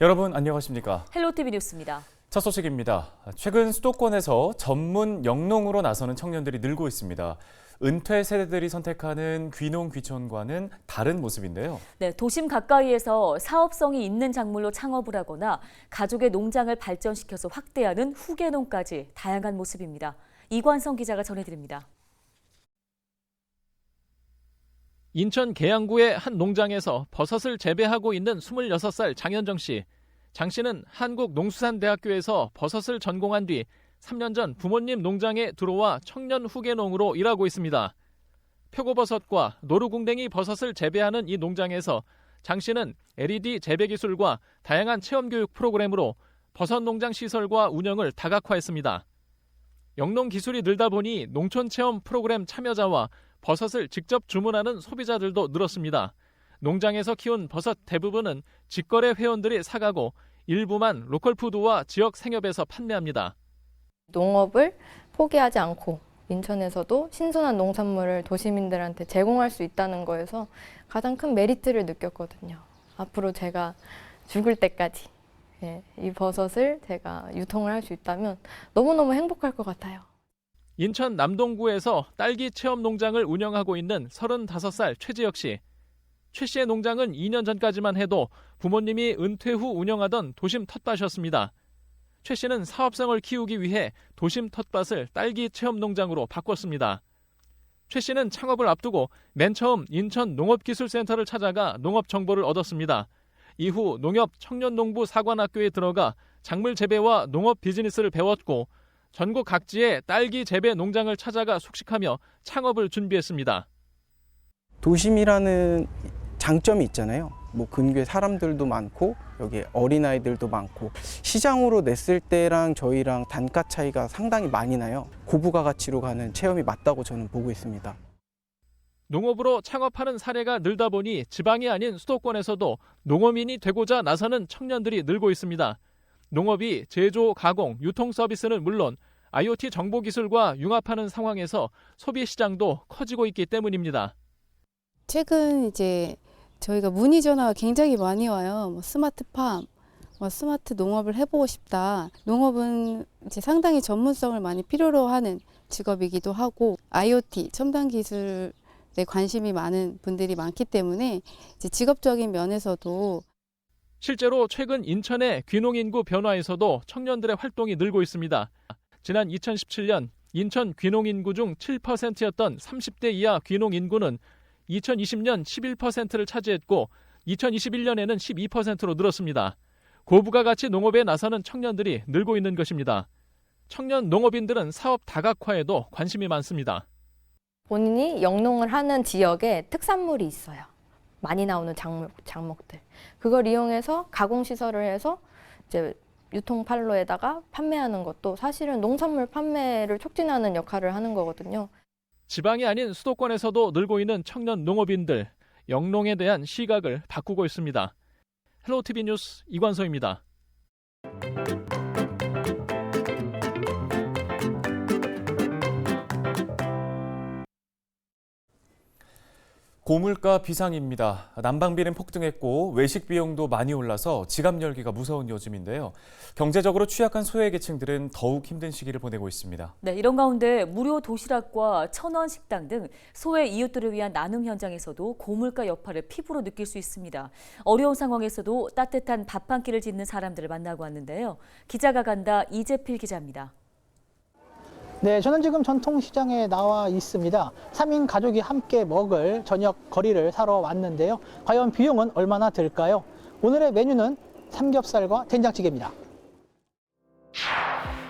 여러분 안녕하십니까? 헬로티비 뉴스입니다. 첫 소식입니다. 최근 수도권에서 전문 영농으로 나서는 청년들이 늘고 있습니다. 은퇴 세대들이 선택하는 귀농 귀촌과는 다른 모습인데요. 네, 도심 가까이에서 사업성이 있는 작물로 창업을 하거나 가족의 농장을 발전시켜서 확대하는 후계농까지 다양한 모습입니다. 이관성 기자가 전해드립니다. 인천 계양구의 한 농장에서 버섯을 재배하고 있는 26살 장현정 씨. 장 씨는 한국농수산대학교에서 버섯을 전공한 뒤 3년 전 부모님 농장에 들어와 청년 후계농으로 일하고 있습니다. 표고버섯과 노루궁뎅이 버섯을 재배하는 이 농장에서 장 씨는 LED 재배 기술과 다양한 체험교육 프로그램으로 버섯 농장 시설과 운영을 다각화했습니다. 영농 기술이 늘다 보니 농촌 체험 프로그램 참여자와 버섯을 직접 주문하는 소비자들도 늘었습니다. 농장에서 키운 버섯 대부분은 직거래 회원들이 사가고 일부만 로컬푸드와 지역 생협에서 판매합니다. 농업을 포기하지 않고 인천에서도 신선한 농산물을 도시민들한테 제공할 수 있다는 거에서 가장 큰 메리트를 느꼈거든요. 앞으로 제가 죽을 때까지 이 버섯을 제가 유통을 할 수 있다면 너무너무 행복할 것 같아요. 인천 남동구에서 딸기 체험 농장을 운영하고 있는 35살 최지혁 씨. 최 씨의 농장은 2년 전까지만 해도 부모님이 은퇴 후 운영하던 도심 텃밭이었습니다. 최 씨는 사업성을 키우기 위해 도심 텃밭을 딸기 체험 농장으로 바꿨습니다. 최 씨는 창업을 앞두고 맨 처음 인천 농업기술센터를 찾아가 농업 정보를 얻었습니다. 이후 농협 청년농부 사관학교에 들어가 작물 재배와 농업 비즈니스를 배웠고 전국 각지의 딸기 재배 농장을 찾아가 숙식하며 창업을 준비했습니다. 도심이라는 장점이 있잖아요. 근교에 사람들도 많고 여기 어린아이들도 많고 시장으로 냈을 때랑 저희랑 단가 차이가 상당히 많이 나요. 고부가 가치로 가는 체험이 맞다고 저는 보고 있습니다. 농업으로 창업하는 사례가 늘다 보니 지방이 아닌 수도권에서도 농어민이 되고자 나서는 청년들이 늘고 있습니다. 농업이 제조, 가공, 유통 서비스는 물론 IoT 정보기술과 융합하는 상황에서 소비 시장도 커지고 있기 때문입니다. 최근 저희가 문의 전화가 굉장히 많이 와요. 스마트팜, 스마트 농업을 해보고 싶다. 농업은 상당히 전문성을 많이 필요로 하는 직업이기도 하고 IoT, 첨단 기술에 관심이 많은 분들이 많기 때문에 직업적인 면에서도 실제로 최근 인천의 귀농인구 변화에서도 청년들의 활동이 늘고 있습니다. 지난 2017년 인천 귀농인구 중 7%였던 30대 이하 귀농인구는 2020년 11%를 차지했고 2021년에는 12%로 늘었습니다. 고부가 가치 농업에 나서는 청년들이 늘고 있는 것입니다. 청년 농업인들은 사업 다각화에도 관심이 많습니다. 본인이 영농을 하는 지역에 특산물이 있어요. 많이 나오는 작목들. 그걸 이용해서 가공시설을 해서 유통판로에다가 판매하는 것도 사실은 농산물 판매를 촉진하는 역할을 하는 거거든요. 지방이 아닌 수도권에서도 늘고 있는 청년 농업인들, 영농에 대한 시각을 바꾸고 있습니다. 헬로티비 뉴스 이관서입니다. 고물가 비상입니다. 난방비는 폭등했고 외식 비용도 많이 올라서 지갑 열기가 무서운 요즘인데요. 경제적으로 취약한 소외계층들은 더욱 힘든 시기를 보내고 있습니다. 네, 이런 가운데 무료 도시락과 1,000원 식당 등 소외 이웃들을 위한 나눔 현장에서도 고물가 여파를 피부로 느낄 수 있습니다. 어려운 상황에서도 따뜻한 밥 한 끼를 짓는 사람들을 만나고 왔는데요. 기자가 간다 이재필 기자입니다. 네, 저는 지금 전통시장에 나와 있습니다. 3인 가족이 함께 먹을 저녁 거리를 사러 왔는데요. 과연 비용은 얼마나 들까요? 오늘의 메뉴는 삼겹살과 된장찌개입니다.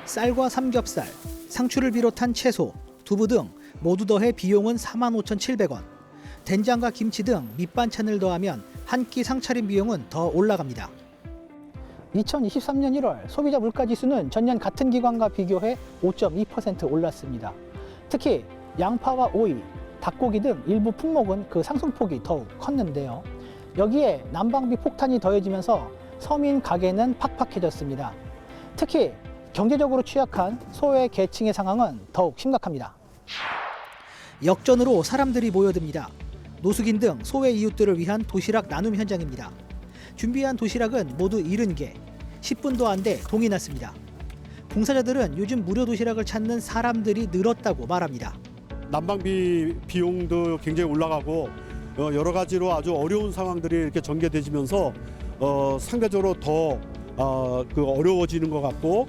쌀과 삼겹살, 상추를 비롯한 채소, 두부 등 모두 더해 비용은 45,700원. 된장과 김치 등 밑반찬을 더하면 한 끼 상차림 비용은 더 올라갑니다. 2023년 1월 소비자 물가지수는 전년 같은 기간과 비교해 5.2% 올랐습니다. 특히 양파와 오이, 닭고기 등 일부 품목은 그 상승폭이 더욱 컸는데요. 여기에 난방비 폭탄이 더해지면서 서민 가게는 팍팍해졌습니다. 특히 경제적으로 취약한 소외 계층의 상황은 더욱 심각합니다. 역전으로 사람들이 모여듭니다. 노숙인 등 소외 이웃들을 위한 도시락 나눔 현장입니다. 준비한 도시락은 모두 70개, 10분도 안 돼 동이 났습니다. 봉사자들은 요즘 무료 도시락을 찾는 사람들이 늘었다고 말합니다. 난방비 비용도 굉장히 올라가고 여러 가지로 아주 어려운 상황들이 이렇게 전개되면서 상대적으로 더 어려워지는 것 같고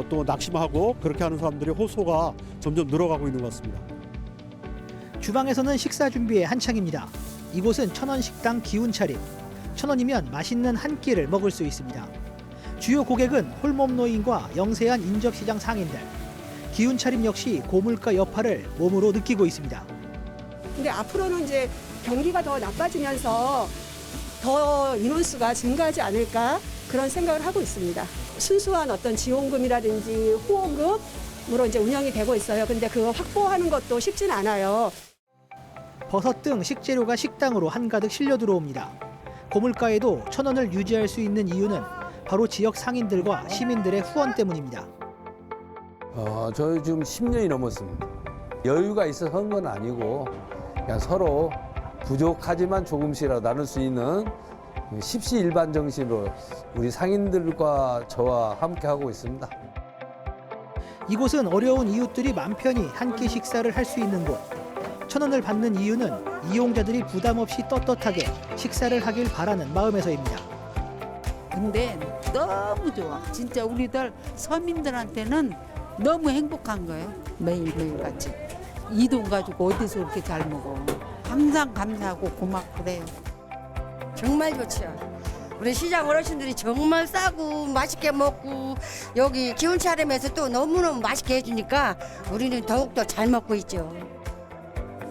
또 낙심하고 그렇게 하는 사람들의 호소가 점점 늘어가고 있는 것 같습니다. 주방에서는 식사 준비에 한창입니다. 이곳은 천원식당 기운차림. 1,000원이면 맛있는 한 끼를 먹을 수 있습니다. 주요 고객은 홀몸 노인과 영세한 인접시장 상인들. 기운차림 역시 고물가 여파를 몸으로 느끼고 있습니다. 근데 앞으로는 이제 경기가 더 나빠지면서 더 인원수가 증가하지 않을까 그런 생각을 하고 있습니다. 순수한 어떤 지원금이라든지 후원금으로 이제 운영이 되고 있어요. 근데 그거 확보하는 것도 쉽진 않아요. 버섯 등 식재료가 식당으로 한가득 실려 들어옵니다. 고물가에도 1,000원을 유지할 수 있는 이유는 바로 지역 상인들과 시민들의 후원 때문입니다. 저희 지금 10년이 넘었습니다. 여유가 있어서 한 건 아니고 그냥 서로 부족하지만 조금씩이라도 나눌 수 있는 십시일반 정신으로 우리 상인들과 저와 함께 하고 있습니다. 이곳은 어려운 이웃들이 맘 편히 한 끼 식사를 할 수 있는 곳. 1,000원을 받는 이유는 이용자들이 부담 없이 떳떳하게 식사를 하길 바라는 마음에서입니다. 근데 너무 좋아. 진짜 우리들 서민들한테는 너무 행복한 거예요. 매일매일 같이. 이 돈 가지고 어디서 그렇게 잘 먹어. 항상 감사하고 고맙고 그래요. 정말 좋지요. 우리 시장 어르신들이 정말 싸고 맛있게 먹고 여기 기운차림에서 또 너무너무 맛있게 해주니까 우리는 더욱더 잘 먹고 있죠.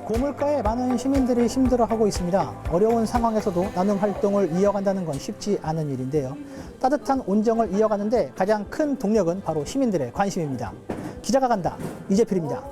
고물가에 많은 시민들이 힘들어하고 있습니다. 어려운 상황에서도 나눔 활동을 이어간다는 건 쉽지 않은 일인데요. 따뜻한 온정을 이어가는데 가장 큰 동력은 바로 시민들의 관심입니다. 기자가 간다. 이재필입니다.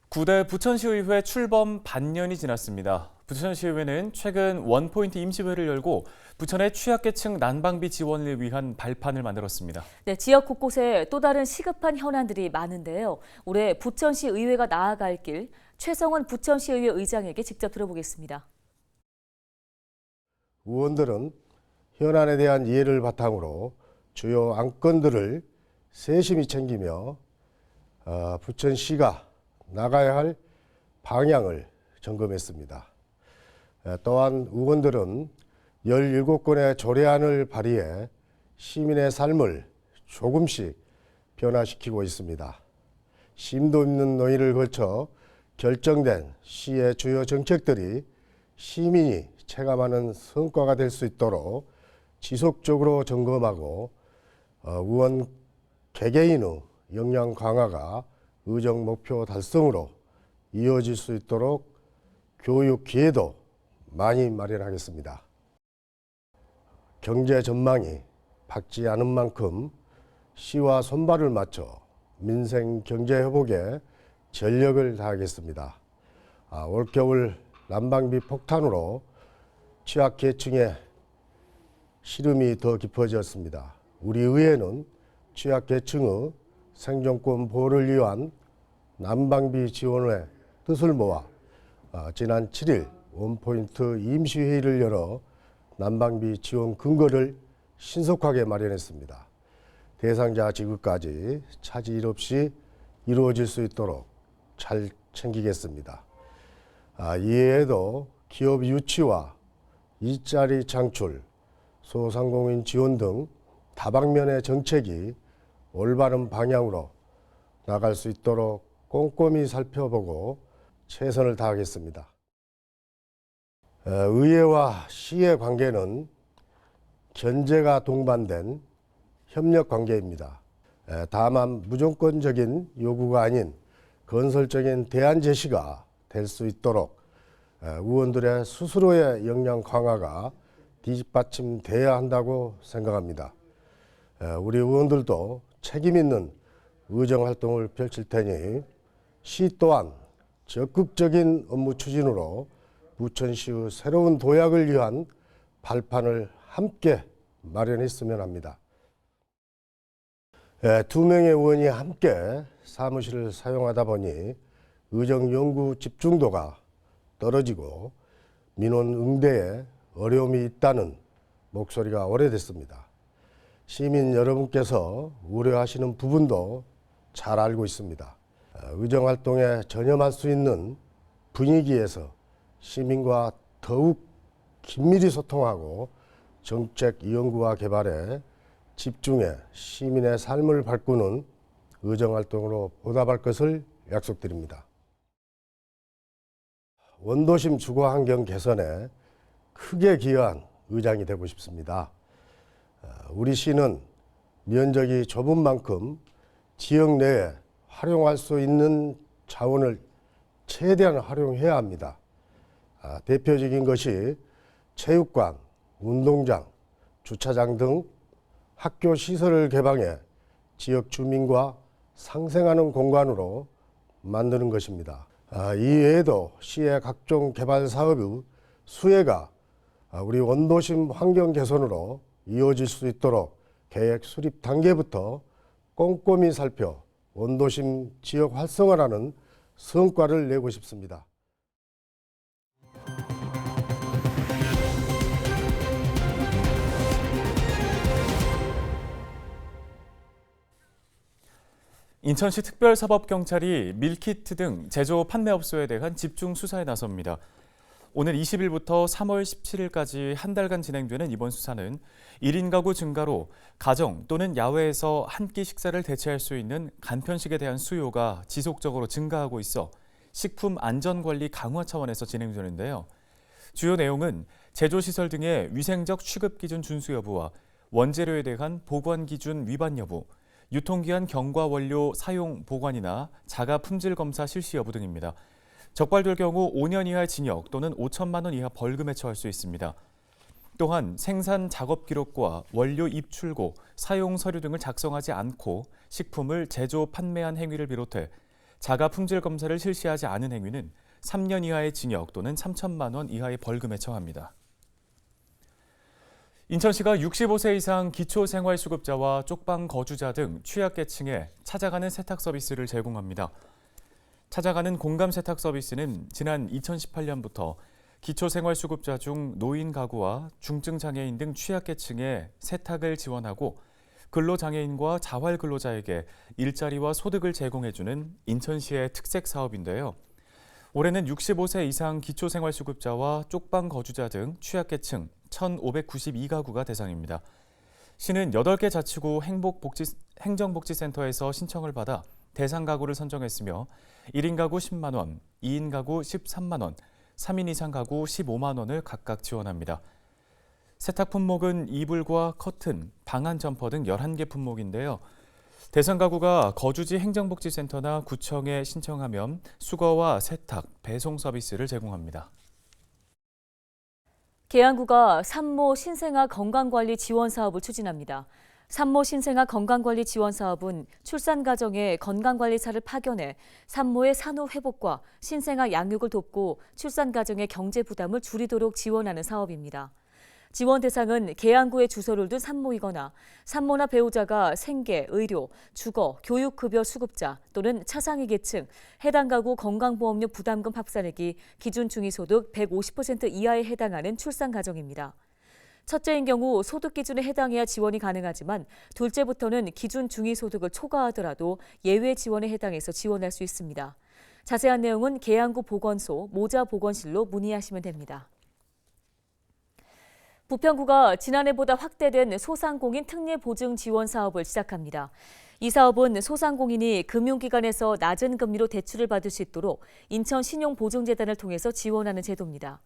구대 부천시의회 출범 반년이 지났습니다. 부천시의회는 최근 원포인트 임시회를 열고 부천의 취약계층 난방비 지원을 위한 발판을 만들었습니다. 네, 지역 곳곳에 또 다른 시급한 현안들이 많은데요. 올해 부천시 의회가 나아갈 길, 최성원 부천시의회 의장에게 직접 들어보겠습니다. 의원들은 현안에 대한 이해를 바탕으로 주요 안건들을 세심히 챙기며 부천시가 나가야 할 방향을 점검했습니다. 또한 의원들은 17건의 조례안을 발의해 시민의 삶을 조금씩 변화시키고 있습니다. 심도 있는 논의를 거쳐 결정된 시의 주요 정책들이 시민이 체감하는 성과가 될 수 있도록 지속적으로 점검하고 의원 개개인의 역량 강화가 의정 목표 달성으로 이어질 수 있도록 교육 기회도 많이 마련하겠습니다. 경제 전망이 밝지 않은 만큼 시와 손발을 맞춰 민생 경제 회복에 전력을 다하겠습니다. 올겨울 난방비 폭탄으로 취약계층의 시름이 더 깊어졌습니다. 우리 의회는 취약계층의 생존권 보호를 위한 난방비 지원의 뜻을 모아 지난 7일 원포인트 임시회의를 열어 난방비 지원 근거를 신속하게 마련했습니다. 대상자 지급까지 차질 없이 이루어질 수 있도록 잘 챙기겠습니다. 이외에도 기업 유치와 일자리 창출, 소상공인 지원 등 다방면의 정책이 올바른 방향으로 나갈 수 있도록 꼼꼼히 살펴보고 최선을 다하겠습니다. 의회와 시의 관계는 견제가 동반된 협력 관계입니다. 다만 무조건적인 요구가 아닌 건설적인 대안 제시가 될 수 있도록 의원들의 스스로의 역량 강화가 뒷받침돼야 한다고 생각합니다. 우리 의원들도 책임 있는 의정 활동을 펼칠 테니 시 또한 적극적인 업무 추진으로 부천시의 새로운 도약을 위한 발판을 함께 마련했으면 합니다. 두 명의 의원이 함께 사무실을 사용하다 보니 의정 연구 집중도가 떨어지고 민원 응대에 어려움이 있다는 목소리가 오래됐습니다. 시민 여러분께서 우려하시는 부분도 잘 알고 있습니다. 의정 활동에 전념할 수 있는 분위기에서 시민과 더욱 긴밀히 소통하고 정책 연구와 개발에 집중해 시민의 삶을 바꾸는 의정 활동으로 보답할 것을 약속드립니다. 원도심 주거 환경 개선에 크게 기여한 의장이 되고 싶습니다. 우리 시는 면적이 좁은 만큼 지역 내에 활용할 수 있는 자원을 최대한 활용해야 합니다. 대표적인 것이 체육관, 운동장, 주차장 등 학교 시설을 개방해 지역 주민과 상생하는 공간으로 만드는 것입니다. 이 외에도 시의 각종 개발 사업의 수혜가 우리 원도심 환경 개선으로 이어질 수 있도록 계획 수립 단계부터 꼼꼼히 살펴 원도심 지역 활성화라는 성과를 내고 싶습니다. 인천시 특별사법경찰이 밀키트 등 제조 판매업소에 대한 집중 수사에 나섭니다. 오늘 20일부터 3월 17일까지 한 달간 진행되는 이번 수사는 1인 가구 증가로 가정 또는 야외에서 한 끼 식사를 대체할 수 있는 간편식에 대한 수요가 지속적으로 증가하고 있어 식품 안전관리 강화 차원에서 진행되는데요. 주요 내용은 제조시설 등의 위생적 취급기준 준수 여부와 원재료에 대한 보관기준 위반 여부, 유통기한 경과 원료 사용 보관이나 자가 품질 검사 실시 여부 등입니다. 적발될 경우 5년 이하의 징역 또는 5천만 원 이하 벌금에 처할 수 있습니다. 또한 생산 작업 기록과 원료 입출고, 사용 서류 등을 작성하지 않고 식품을 제조, 판매한 행위를 비롯해 자가 품질 검사를 실시하지 않은 행위는 3년 이하의 징역 또는 3천만 원 이하의 벌금에 처합니다. 인천시가 65세 이상 기초생활수급자와 쪽방 거주자 등 취약계층에 찾아가는 세탁 서비스를 제공합니다. 찾아가는 공감 세탁 서비스는 지난 2018년부터 기초생활수급자 중 노인 가구와 중증장애인 등 취약계층에 세탁을 지원하고 근로장애인과 자활근로자에게 일자리와 소득을 제공해주는 인천시의 특색 사업인데요. 올해는 65세 이상 기초생활수급자와 쪽방 거주자 등 취약계층 1,592가구가 대상입니다. 시는 8개 자치구 행정복지센터에서 신청을 받아 대상 가구를 선정했으며 1인 가구 10만 원, 2인 가구 13만 원, 3인 이상 가구 15만 원을 각각 지원합니다. 세탁 품목은 이불과 커튼, 방한 점퍼 등 11개 품목인데요. 대상 가구가 거주지 행정복지센터나 구청에 신청하면 수거와 세탁, 배송 서비스를 제공합니다. 계양구가 산모 신생아 건강관리 지원 사업을 추진합니다. 산모 신생아 건강관리 지원 사업은 출산 과정에 건강관리사를 파견해 산모의 산후 회복과 신생아 양육을 돕고 출산 과정의 경제 부담을 줄이도록 지원하는 사업입니다. 지원 대상은 계양구에 주소를 둔 산모이거나 산모나 배우자가 생계, 의료, 주거, 교육급여 수급자 또는 차상위 계층, 해당 가구 건강보험료 부담금 합산액이 기준 중위소득 150% 이하에 해당하는 출산 가정입니다. 첫째인 경우 소득 기준에 해당해야 지원이 가능하지만 둘째부터는 기준 중위소득을 초과하더라도 예외 지원에 해당해서 지원할 수 있습니다. 자세한 내용은 계양구 보건소 모자보건실로 문의하시면 됩니다. 부평구가 지난해보다 확대된 소상공인 특례보증 지원 사업을 시작합니다. 이 사업은 소상공인이 금융기관에서 낮은 금리로 대출을 받을 수 있도록 인천신용보증재단을 통해서 지원하는 제도입니다.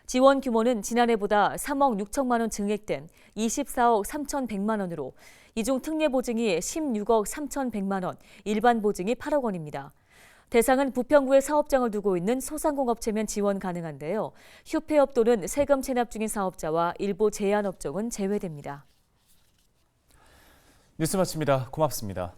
지원 규모는 지난해보다 3억 6천만 원 증액된 24억 3,100만 원으로 이 중 특례보증이 16억 3,100만 원, 일반 보증이 8억 원입니다. 대상은 부평구에 사업장을 두고 있는 소상공업체면 지원 가능한데요. 휴폐업 또는 세금 체납 중인 사업자와 일부 제한업종은 제외됩니다. 뉴스 마칩니다. 고맙습니다.